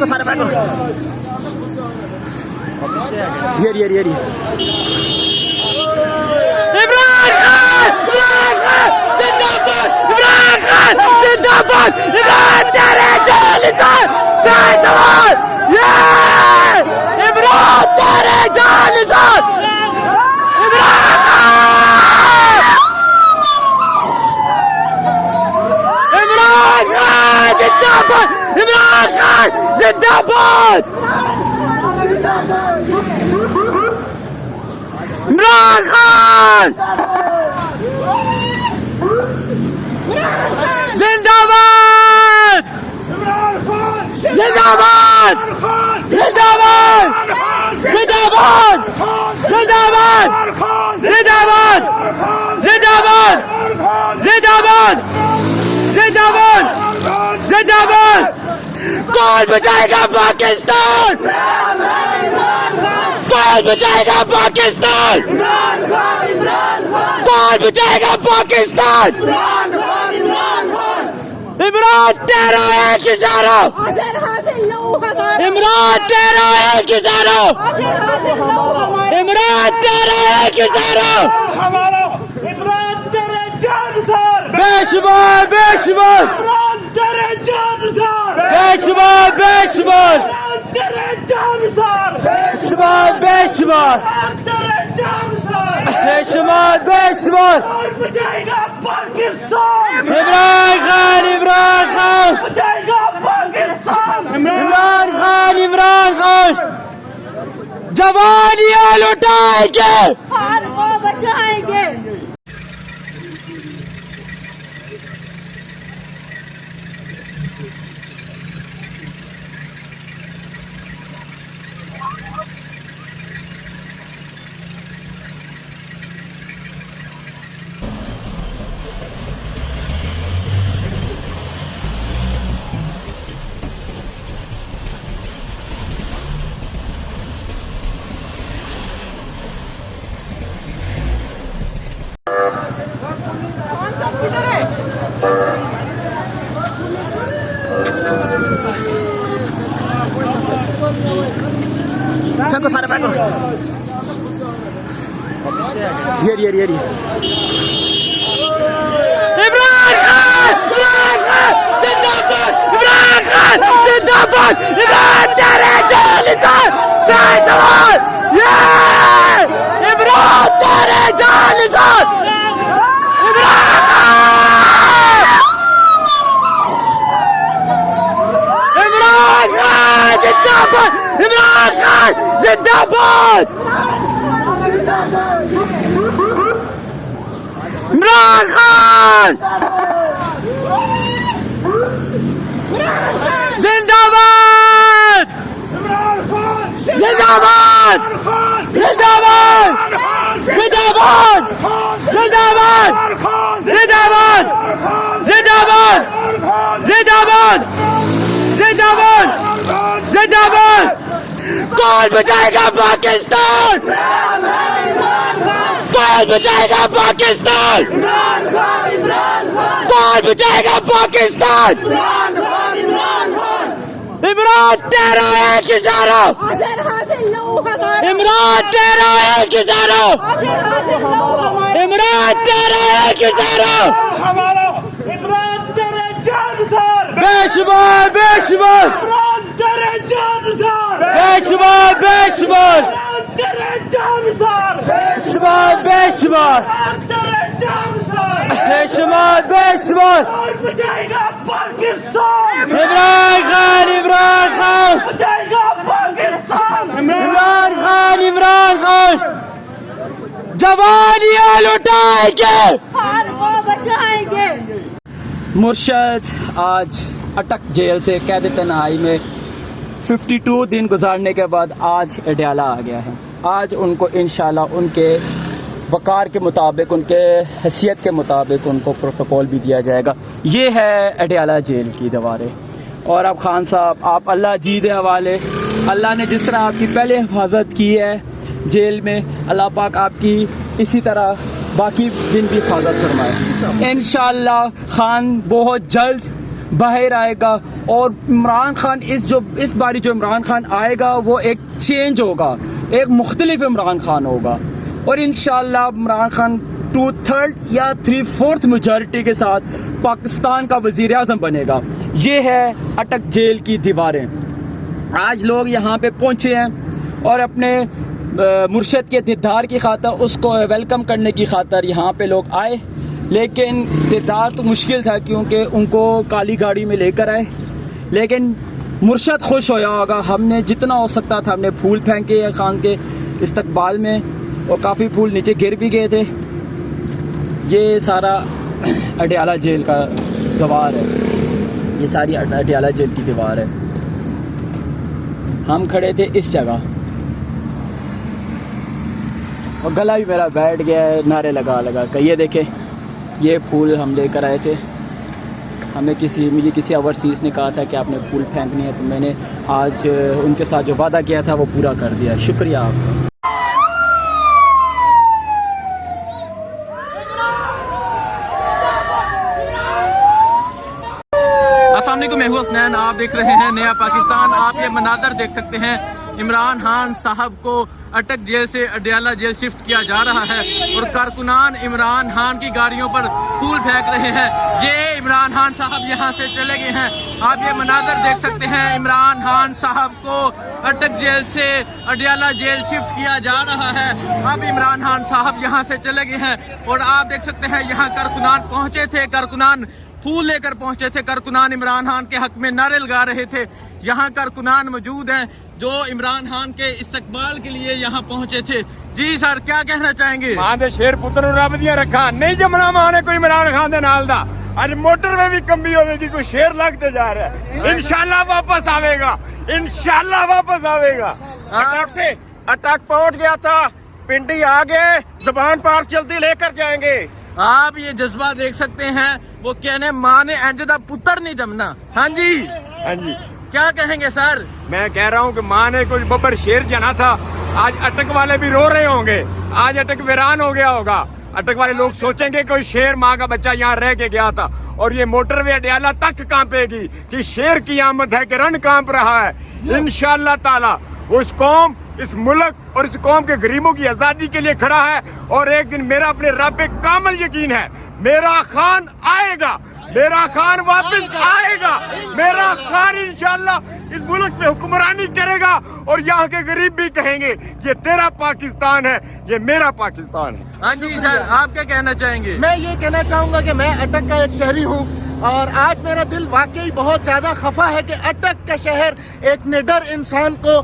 फेंको सारे फेंको। ये इमरान खान जिंदाबाद, इमरान खान जिंदाबाद, इमरान तेरे जालिम बेशुमार, ये इमरान तेरे जालिम, इमरान खान जिंदाबाद, इमरान खान जिंदाबाद, इमरान खान जिंदाबाद, जिंदाबाद, जिंदाबाद, जिंदाबाद, जिंदाबाद, जिंदाबाद, जिंदाबाद, जिंदाबाद, जिंदाबाद, जिंदाबाद। कौन बचाएगा पाकिस्तान? कौन बचाएगा पाकिस्तान? कौन बचाएगा पाकिस्तान? इमरान तेरा एक इशारा, इमरान तेरा एक इशारा, इमरान तेरा एक इशारा, बेशुमार बेशुमार, बेशुमार बेशुमार, बेशुमार बेशुमार, बेशुमार बेशुमार। इमरान खान, इमरान खान, इमरान खान, इमरान खान जवानियां लुटाएंगे, खान को बचाएंगे। फेंको सारे फेंको। ये इमरान खान, इमरान खान जिंदाबाद, इमरान खान जिंदाबाद, इमरान तेरे जालिम बेशुमार, ये इमरान तेरे जालिम, इमरान खान जिंदाबाद, इमरान खान जिंदाबाद, इमरान खान जिंदाबाद, जिंदाबाद, जिंदाबाद, जिंदाबाद, जिंदाबाद, जिंदाबाद, जिंदाबाद, जिंदाबाद, जिंदाबाद, जिंदाबाद। कौन बचाएगा पाकिस्तान? कौन बचाएगा पाकिस्तान? कौन बचाएगा पाकिस्तान? इमरान तेरा एक इशारा, इमरान तेरा एक इशारा, इमरान तेरा एक इशारा, बेशुमार बेशुमार, बेशुमार बेशुमार, बेशुमार बेशुमार, बेशुमार बेशुमार। इमरान खान, इमरान खान, इमरान खान, इमरान खान जवानियां लुटाएंगे, खान को बचाएंगे। मुर्शद आज अटक जेल से कैद तन्हाई में 52 दिन गुजारने के बाद आज अडयाला आ गया है। आज उनको इंशाल्लाह उनके वकार के मुताबिक, उनके हैसियत के मुताबिक उनको प्रोटोकॉल भी दिया जाएगा। ये है अडयाला जेल की दीवारें। और अब खान साहब, आप अल्लाह जी दे हवाले, अल्लाह ने जिस तरह आपकी पहले हिफाजत की है जेल में, अल्लाह पाक आपकी इसी तरह बाकी दिन भी हिफाजत फरमाए इंशाल्लाह। खान बहुत जल्द बाहर आएगा। और इमरान खान इस बारी जो इमरान खान आएगा वो एक चेंज होगा, एक मुख्तलिफ इमरान खान होगा। और इंशाल्लाह इमरान खान 2/3 या 3/4 मेजॉरिटी के साथ पाकिस्तान का वज़ीर आज़म बनेगा। ये है अटक जेल की दीवारें। आज लोग यहाँ पे पहुँचे हैं और अपने मुर्शद के दीदार की खातर, उसको वेलकम करने की खातर यहाँ पे लोग आए। लेकिन दीदार तो मुश्किल था क्योंकि उनको काली गाड़ी में लेकर आए। लेकिन मुर्शद खुश होया होगा। हमने जितना हो सकता था हमने फूल फेंके खान के इस्तकबाल में और काफ़ी फूल नीचे गिर भी गए थे। ये सारा अडयाला जेल का दीवार है, ये सारी अडयाला जेल की दीवार है। हम खड़े थे इस जगह और गला भी मेरा बैठ गया है नारे लगा लगा कर। ये देखें, ये फूल हम लेकर आए थे। मुझे किसी ओवरसीज़ ने कहा था कि आपने फूल फेंकनी है, तो मैंने आज उनके साथ जो वादा किया था वो पूरा कर दिया। शुक्रिया आपका। अस्सलाम वालेकुम, मैं हूं हसनैन। आप देख रहे हैं नया पाकिस्तान। आप ये मनाज़र देख सकते हैं, इमरान खान साहब को अटक जेल से अडयाला जेल शिफ्ट किया जा रहा है और कारकुनान इमरान खान की गाड़ियों पर फूल फेंक रहे हैं। ये इमरान खान साहब यहाँ से चले गए हैं। आप ये मनाज़र देख सकते हैं, इमरान खान साहब को अटक जेल से अडयाला जेल शिफ्ट किया जा रहा है। अब इमरान खान साहब यहाँ से चले गए हैं और आप देख सकते हैं यहाँ कारकुनान पहुँचे थे, कारकुनान फूल लेकर पहुंचे थे, कारकुनान इमरान खान के हक में नारे लगा रहे थे। यहाँ कारकुनान मौजूद हैं जो इमरान खान के इस्तकबाल के लिए यहाँ पहुंचे थे। जी सर, क्या कहना चाहेंगे? मां दे शेर पुत्र रब दिया रखा नहीं जमना माने कोई इमरान खान दे नाल दा। आज मोटर में भी कमी होगी, कोई शेर लगते जा रहा है। इंशाल्लाह वापस आवेगा, इंशाल्लाह वापस आवेगा। अटक पहुंच गया था, पिंडी आ गए, ज़बान पार चलती लेकर जाएंगे। आप ये जज्बा देख सकते हैं, वो कहने माँ ने इंज दा पुत्र नहीं जमना। हाँ जी, हाँ जी, क्या कहेंगे सर? मैं कह रहा हूँ कि माँ ने कोई बब्बर शेर जना था। आज अटक वाले भी रो रहे होंगे, आज अटक वीरान हो गया होगा। अटक वाले लोग सोचेंगे कोई शेर माँ का बच्चा यहाँ रह के गया था। और ये मोटरवे अडयाला तक कांपेगी कि शेर की आमद है कि रण कांप रहा है। इंशाअल्लाह ताला वो इस कौम, इस मुल्क और इस कौम के गरीबों की आजादी के लिए खड़ा है। और एक दिन मेरा अपने रब पे कामल यकीन है, मेरा खान आएगा, मेरा खान वापस आएगा। मेरा खान इंशाअल्लाह इस मुल्क पे हुक्मरानी करेगा और यहाँ के गरीब भी कहेंगे ये तेरा पाकिस्तान है, ये मेरा पाकिस्तान है। हाँ जी सर, आप क्या कहना चाहेंगे? मैं ये कहना चाहूँगा कि मैं अटक का एक शहरी हूँ और आज मेरा दिल वाकई बहुत ज़्यादा खफा है कि अटक का शहर एक निडर इंसान को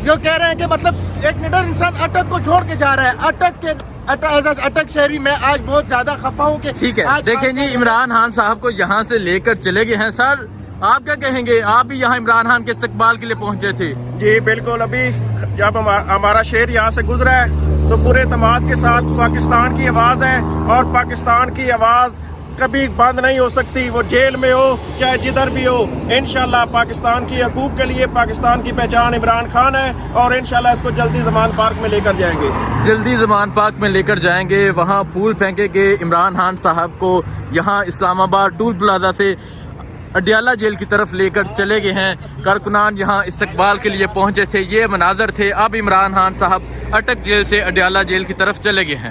जो कह रहे हैं कि मतलब एक निडर इंसान अटक को छोड़ के जा रहा है। अटक शहरी मैं आज बहुत ज्यादा खफा हूँ कि ठीक है। देखें जी, इमरान खान साहब को यहाँ से लेकर चले गए हैं। सर, आप क्या कहेंगे? आप भी यहाँ इमरान खान के इस्तकबाल के लिए पहुँचे थे? जी बिल्कुल, अभी जब हमारा शहर यहाँ से गुजरा है तो पूरे तमाद के साथ पाकिस्तान की आवाज़ है और पाकिस्तान की आवाज़ कभी बंद नहीं हो सकती। वो जेल में हो चाहे जिधर भी हो, इंशाल्लाह पाकिस्तान की हकूक के लिए पाकिस्तान की पहचान इमरान खान है और इंशाल्लाह इसको जल्दी ज़मान पार्क में लेकर जाएंगे। जल्दी ज़मान पार्क में लेकर जाएंगे, वहाँ फूल फेंकेंगे। इमरान खान साहब को यहाँ इस्लामाबाद टूल प्लाजा से अडयाला जेल की तरफ लेकर चले गए हैं। कारकुनान यहाँ इस्तकबाल के लिए पहुँचे थे। ये मनाज़र थे। अब इमरान खान साहब अटक जेल से अडयाला जेल की तरफ चले गए हैं।